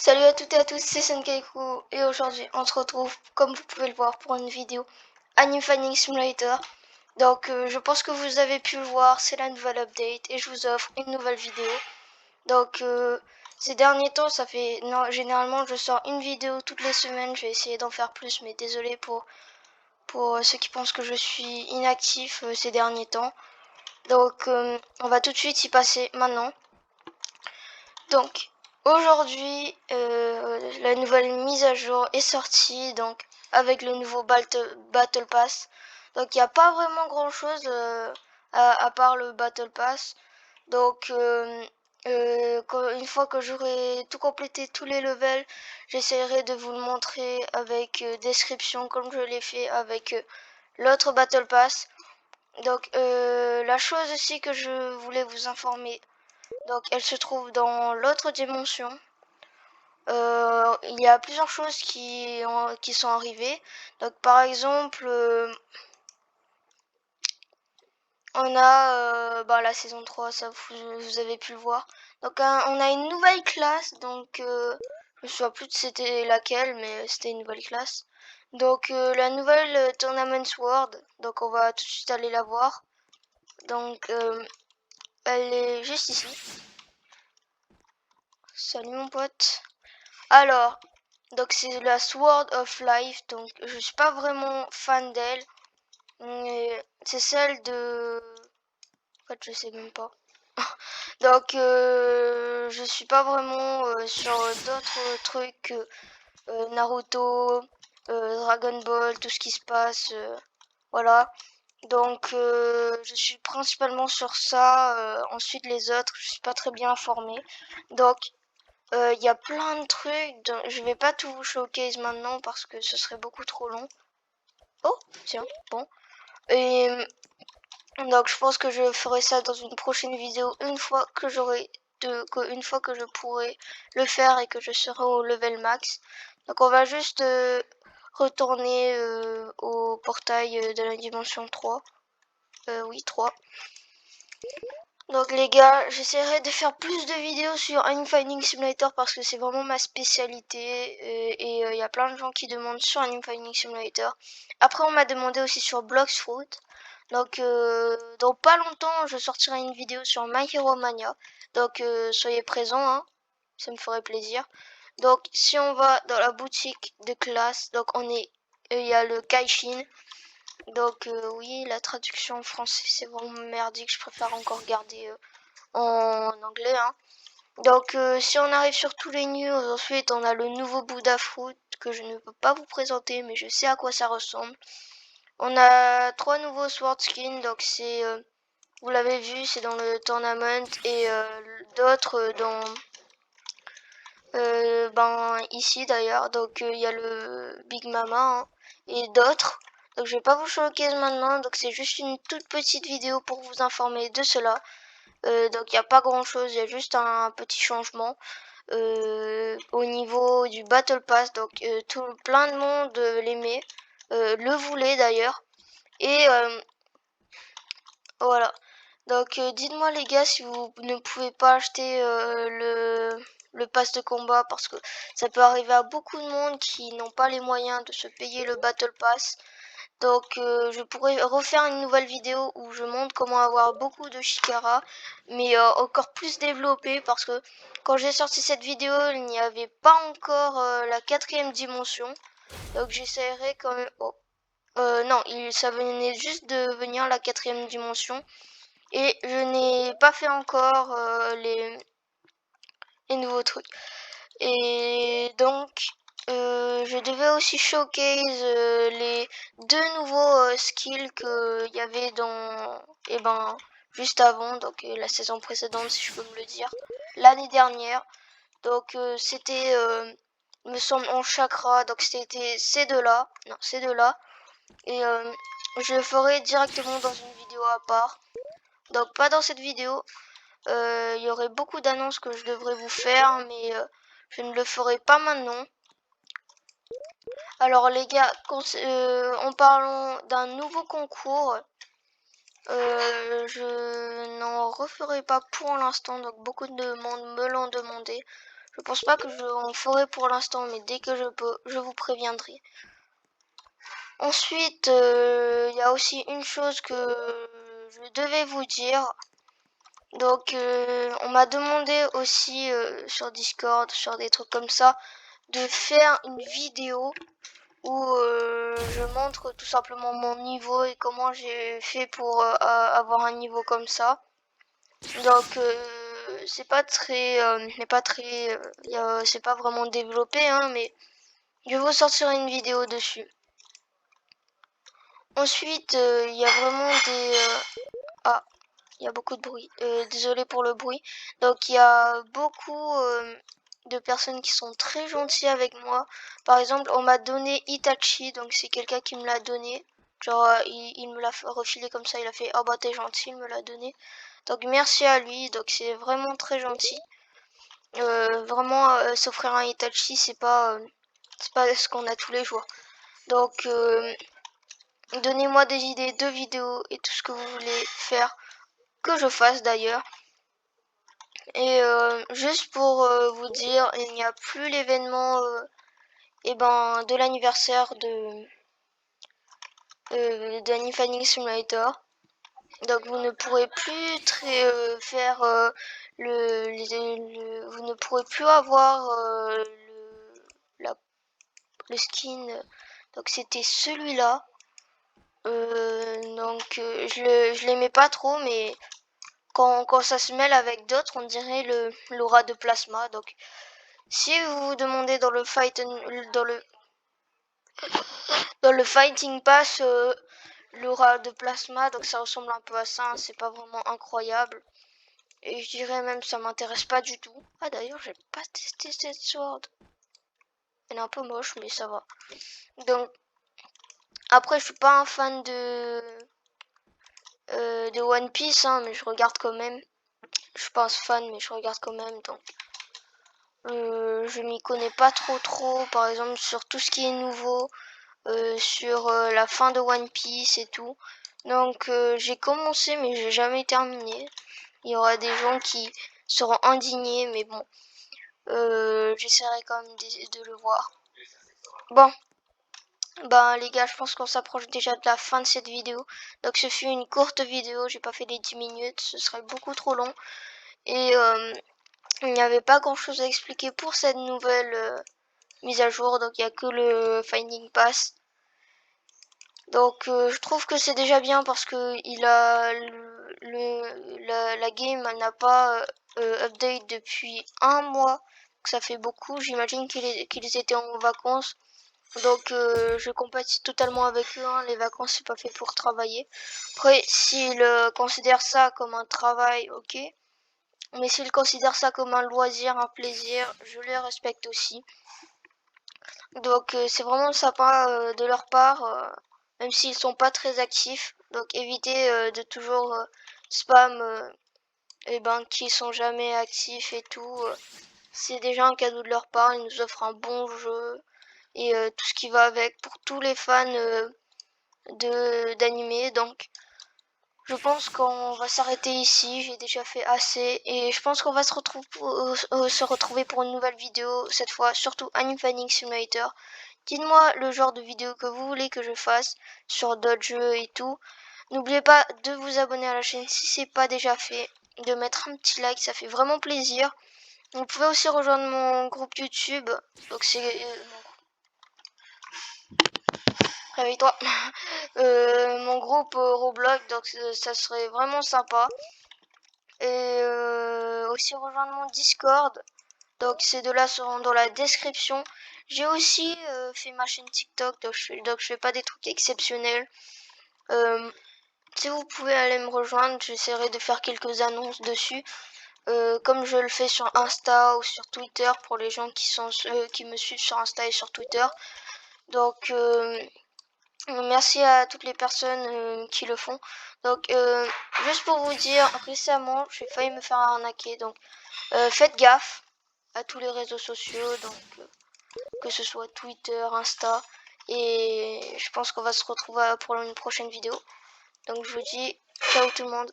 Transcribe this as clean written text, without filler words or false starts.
Salut à toutes et à tous, c'est Senkaiku et aujourd'hui on se retrouve comme vous pouvez le voir pour une vidéo Anime Finding Simulator. Donc je pense que vous avez pu le voir, c'est la nouvelle update et je vous offre une nouvelle vidéo. Donc ces derniers temps ça fait... Non, généralement je sors une vidéo toutes les semaines, je vais essayer d'en faire plus mais désolé pour ceux qui pensent que je suis inactif ces derniers temps. Donc on va tout de suite y passer maintenant. Donc aujourd'hui, la nouvelle mise à jour est sortie, donc avec le nouveau Battle Pass. Donc il n'y a pas vraiment grand chose à part le Battle Pass. Donc une fois que j'aurai tout complété tous les levels, j'essaierai de vous le montrer avec description comme je l'ai fait avec l'autre Battle Pass. Donc la chose aussi que je voulais vous informer, donc elle se trouve dans l'autre dimension. Il y a plusieurs choses qui sont arrivées. Donc par exemple, on a la saison 3, ça vous avez pu le voir. Donc on a une nouvelle classe, donc je me souviens plus de c'était laquelle, mais c'était une nouvelle classe. Donc la nouvelle Tournament World, donc on va tout de suite aller la voir. Donc elle est juste ici. Salut mon pote. Alors, donc c'est la Sword of Life, donc je suis pas vraiment fan d'elle. Mais c'est celle de... En fait, je sais même pas. Donc je suis pas vraiment sur d'autres trucs, Naruto, Dragon Ball, tout ce qui se passe, voilà. Donc je suis principalement sur ça. Ensuite les autres, je suis pas très bien informée. Donc il y a plein de trucs, je vais pas tout vous showcase maintenant parce que ce serait beaucoup trop long. Oh, tiens, bon. Et donc je pense que je ferai ça dans une prochaine vidéo une fois que une fois que je pourrai le faire et que je serai au level max. Donc on va juste retourner au portail de la dimension 3. Oui, 3. Donc les gars, j'essaierai de faire plus de vidéos sur Anime Finding Simulator parce que c'est vraiment ma spécialité et il y a plein de gens qui demandent sur Anime Finding Simulator. Après on m'a demandé aussi sur Bloxfruit. Donc dans pas longtemps je sortirai une vidéo sur My Hero Mania. Donc soyez présents, hein, ça me ferait plaisir. Donc si on va dans la boutique de classe, donc il y a le Kaishin. Donc oui, la traduction en français c'est vraiment merdique, je préfère encore garder en anglais, hein. Donc si on arrive sur tous les news, ensuite on a le nouveau Buddha Fruit que je ne peux pas vous présenter mais je sais à quoi ça ressemble. On a 3 nouveaux Sword Skins, donc c'est vous l'avez vu, c'est dans le tournament et d'autres dans ici d'ailleurs. Donc il y a le Big Mama, hein, et d'autres. Donc je vais pas vous showcase maintenant, donc c'est juste une toute petite vidéo pour vous informer de cela. Donc il n'y a pas grand chose, il y a juste un petit changement au niveau du Battle Pass. Donc plein de monde l'aimait, le voulait d'ailleurs. Et voilà. Donc dites-moi les gars si vous ne pouvez pas acheter le pass de combat parce que ça peut arriver à beaucoup de monde qui n'ont pas les moyens de se payer le Battle Pass. Donc je pourrais refaire une nouvelle vidéo où je montre comment avoir beaucoup de Shikara, mais encore plus développé parce que quand j'ai sorti cette vidéo, il n'y avait pas encore la 4e dimension. Donc j'essaierai quand même... Oh. Non, ça venait juste de venir la 4e dimension. Et je n'ai pas fait encore les nouveaux trucs. Et donc, je devais aussi showcase les 2 nouveaux skills qu'il y avait dans, juste avant, donc la saison précédente, si je peux me le dire, l'année dernière. Donc, c'était, me semble, en chakra, donc c'était ces deux-là, non, ces deux-là. Et je le ferai directement dans une vidéo à part. Donc, pas dans cette vidéo. Il y aurait beaucoup d'annonces que je devrais vous faire, mais je ne le ferai pas maintenant. Alors les gars, en parlant d'un nouveau concours, je n'en referai pas pour l'instant, donc beaucoup de monde me l'ont demandé. Je pense pas que je en ferai pour l'instant, mais dès que je peux, je vous préviendrai. Ensuite, il y a aussi une chose que je devais vous dire. Donc, on m'a demandé aussi sur Discord, sur des trucs comme ça, de faire une vidéo où je montre tout simplement mon niveau et comment j'ai fait pour avoir un niveau comme ça. Donc, c'est pas très, c'est pas vraiment développé, hein, mais je vais vous sortir une vidéo dessus. Ensuite, il y a vraiment des... Ah, il y a beaucoup de bruit. Désolé pour le bruit. Donc, il y a beaucoup de personnes qui sont très gentilles avec moi. Par exemple, on m'a donné Itachi, donc c'est quelqu'un qui me l'a donné. Genre, il me l'a refilé comme ça, il a fait « Oh bah t'es gentil, il me l'a donné ». Donc, merci à lui, donc c'est vraiment très gentil. Vraiment, s'offrir un Itachi, c'est pas ce qu'on a tous les jours. Donc, donnez-moi des idées de vidéos et tout ce que vous voulez faire, que je fasse d'ailleurs. Et juste pour vous dire, il n'y a plus l'événement de l'anniversaire d'Anifanning Simulator. Donc vous ne pourrez plus faire vous ne pourrez plus avoir le skin. Donc c'était celui-là. Je l'aimais pas trop, mais quand ça se mêle avec d'autres, on dirait l'aura de plasma. Donc si vous vous demandez dans le fighting pass l'aura de plasma, donc ça ressemble un peu à ça, hein, c'est pas vraiment incroyable. Et je dirais même ça m'intéresse pas du tout. Ah d'ailleurs j'ai pas testé cette sword. Elle est un peu moche mais ça va. Donc après je suis pas un fan de One Piece, hein, mais je regarde quand même. Je suis pas un fan mais je regarde quand même, donc je m'y connais pas trop, par exemple sur tout ce qui est nouveau, sur la fin de One Piece et tout. Donc j'ai commencé mais j'ai jamais terminé. Il y aura des gens qui seront indignés, mais bon, j'essaierai quand même de le voir. Bon, ben les gars, je pense qu'on s'approche déjà de la fin de cette vidéo. Donc ce fut une courte vidéo, j'ai pas fait les 10 minutes, ce serait beaucoup trop long. Et il n'y avait pas grand chose à expliquer pour cette nouvelle mise à jour, donc il n'y a que le Finding Pass. Donc je trouve que c'est déjà bien parce que la game n'a pas update depuis un mois. Donc ça fait beaucoup. J'imagine qu'ils étaient en vacances. Donc je compatis totalement avec eux, hein. Les vacances c'est pas fait pour travailler. Après s'ils considèrent ça comme un travail, ok. Mais s'ils considèrent ça comme un loisir, un plaisir, je les respecte aussi. Donc c'est vraiment sympa de leur part, même s'ils sont pas très actifs. Donc évitez de toujours spam qui sont jamais actifs et tout. C'est déjà un cadeau de leur part, ils nous offrent un bon jeu et tout ce qui va avec pour tous les fans d'animé. Donc je pense qu'on va s'arrêter ici, j'ai déjà fait assez et je pense qu'on va se retrouver pour une nouvelle vidéo, cette fois surtout Animfanning Simulator. Dites-moi le genre de vidéo que vous voulez que je fasse sur d'autres jeux et tout. N'oubliez pas de vous abonner à la chaîne si c'est pas déjà fait, de mettre un petit like, ça fait vraiment plaisir. Vous pouvez aussi rejoindre mon groupe YouTube, donc c'est réveille-toi. Mon groupe Roblox, donc ça serait vraiment sympa. Et aussi rejoindre mon Discord. Donc ces deux-là seront dans la description. J'ai aussi fait ma chaîne TikTok, donc je fais pas des trucs exceptionnels. Si vous pouvez aller me rejoindre, j'essaierai de faire quelques annonces dessus. Comme je le fais sur Insta ou sur Twitter pour les gens qui me suivent sur Insta et sur Twitter. Donc merci à toutes les personnes qui le font. Donc juste pour vous dire, récemment j'ai failli me faire arnaquer, donc faites gaffe à tous les réseaux sociaux, donc que ce soit Twitter, Insta, et je pense qu'on va se retrouver pour une prochaine vidéo. Donc je vous dis ciao tout le monde.